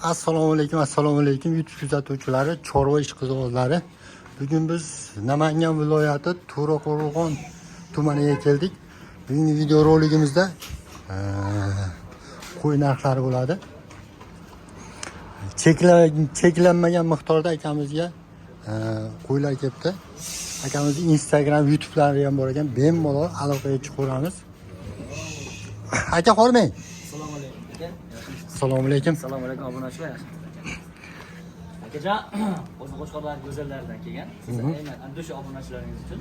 Assalomu alaykum YouTube kuzatuvchilari, chorva ishqibozlari. Bugun biz Namangan viloyati To'raqo'rg'on tumaniga keldik. Bugungi video roligimizda qo'y narxlari bo'ladi. Cheklanmagan miqdorda akamizga qo'ylar kelibdi. Akamizning Instagram, YouTube'lari ham bor ekan. Bemalol aloqaga chiqamiz. Aka hormang. Assalomu alaykum. Assalomu alaykum obunachilar. Akajon, o'zi Qo'shqo'rg'on go'zallaridan kelgan. Siz aynan Andusha obunachilaringiz uchun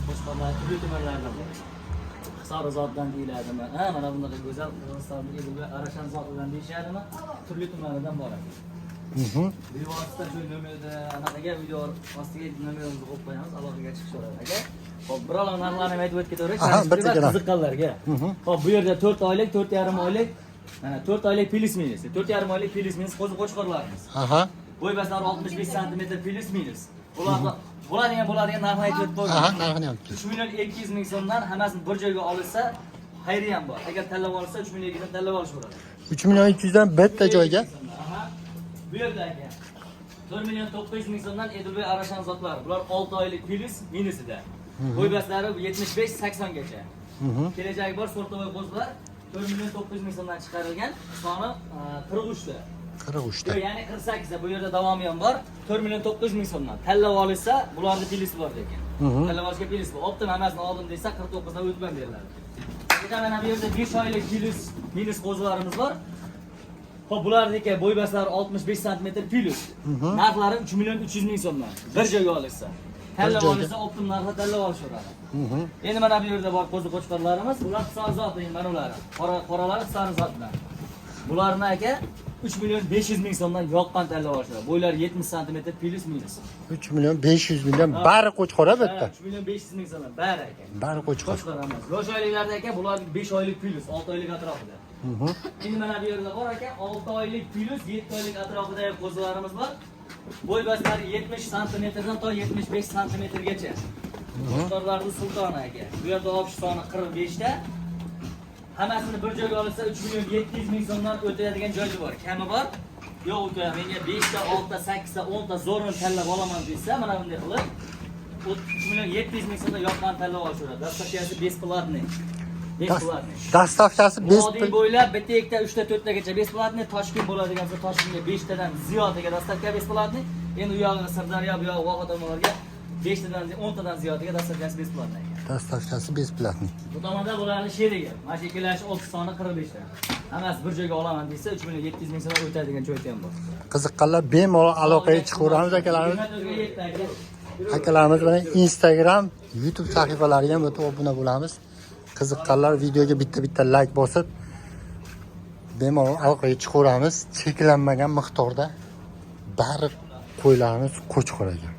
Qo'shqo'rg'on turli tumanlaridan bor. Sarozoddan deyiladimi? Mana bunday go'zal Qozog'istondagi Arashan zotidan deyishadimi? Turli tumanlardan bor. Video ostida shu nomerda anaqaga video ostiga nomerimizni qo'yib qo'yamiz, aloqaga chiqishadi aka. Xo'p, birolar narxlarni aytib o'tib ketaveraylik. Qiziqqanlarga. Xo'p, bu yerda 4 oylik, 4,5 oylik, mana 4 oylik plus minus, 4,5 oylik plus minus qo'ziqo'shqorlarimiz. Bo'y baslari 65 sm plus minus. Bo'ladigan narxni aytib o'tib qo'ydim. Narxini aytdi. 3 million 200 ming so'mdan hammasini bir joyga olsa, xayri ham bor. Agar tanlab olsa 3 million 200 dan tanlab olish bo'ladi. 3 million 200 dan bitta joyga. Bu yerda aka 4 million 900 ming so'mdan Edilboy Arashan zotlari. Bular 6 oylik plus minusida. Bo'y baslari 75-80 gacha. Kelajagi bor sortovoy qo'zlar 4 million 900 ming so'mdan chiqarilgan, soni 43 ta. 43 ta. Ya'ni 48 ta. Bu yerda davomi ham bor. 4 million 900 ming so'mdan. Tanlab olsa, bularning pilisi bor ekan. Tanlab olishga pilis bor. Optim hammasini oldim desa 49 dan o'tman beriladi. Mana bu yerda 5 oylik pilus minus qo'zlarimiz bor. Xo'p, bularniki bo'y baslari 65 sm pilus. Narxlari 3 million 300 ming so'mdan. Bir joyga olsa. Tanlab olsa optim narxda tanlab olishaveradi. Endi mana bu yerda bor qo'ziqo'shqorlarimiz, ular sarozotli mana ular. Qoralari sarozotlar. Bularni aka 3 million 500 ming so'mdan yoqqan tanlab olishadi. Bo'ylari 70 sm plus minus. 3 million 500 mingdan bari qo'chqora bitta. 3 million 500 ming so'mdan bari aka. Bari qo'chqor. Qo'shqoramiz. Yosh oyliklarda aka bular 5 oylik plus, 6 oylik atrofida. Endi mana bu yerda bor aka 6 oylik plus 7 oylik atrofida qo'zlarimiz bor. Bo'y baslari 70 sm dan to 75 sm gacha. Qo'zlarning sultoni aka. Bu yerda opish soni 45 ta. Hammasini bir joyga olsa 3 million 700 ming so'mdan o'tadigan joyi bor. Kami bor? Yo'q uka, menga 5 ta, 6 ta, 8 ta, 10 ta zo'rini tanlab olaman desa, mana bunday qilib 3 million 700 ming so'mdan yoqqan tanlab olishadi. Dastavkasi besplatniy. Besplatniy. Dastavkasi Vodiy bo'ylab bitta, ikkita, 3 ta, 4 tagacha besplatniy. Toshkent bo'ladigan bo'lsa, Toshkentga 5 tadan ziyodiga dastavka besplatniy. Endi u yog'iga Sirdaryo, bu yog'i Voqotomonlarga 5 tadan 10 tadan ziyodiga dastavkasi besplatniy. Dastavkasi besplatniy. Bu tomonda bularning sherigi. Mana shu ikkalasi 6 soni 45 ta. Hammasi bir joyga olaman desa 3 million 700 ming so'm o'tadigan joyi ham bor. Qiziqqanlar bemalol aloqaga chiqaveramiz akalarimiz. Akalarimiz bilan Instagram, YouTube sahifalariga ham o'tib obuna bo'lamiz. Qiziqqanlar videoga bitta like bosib bemalol aloqaga chiqaveramiz. Cheklanmagan miqdorda bari qo'ylarimiz qo'chqor ekan.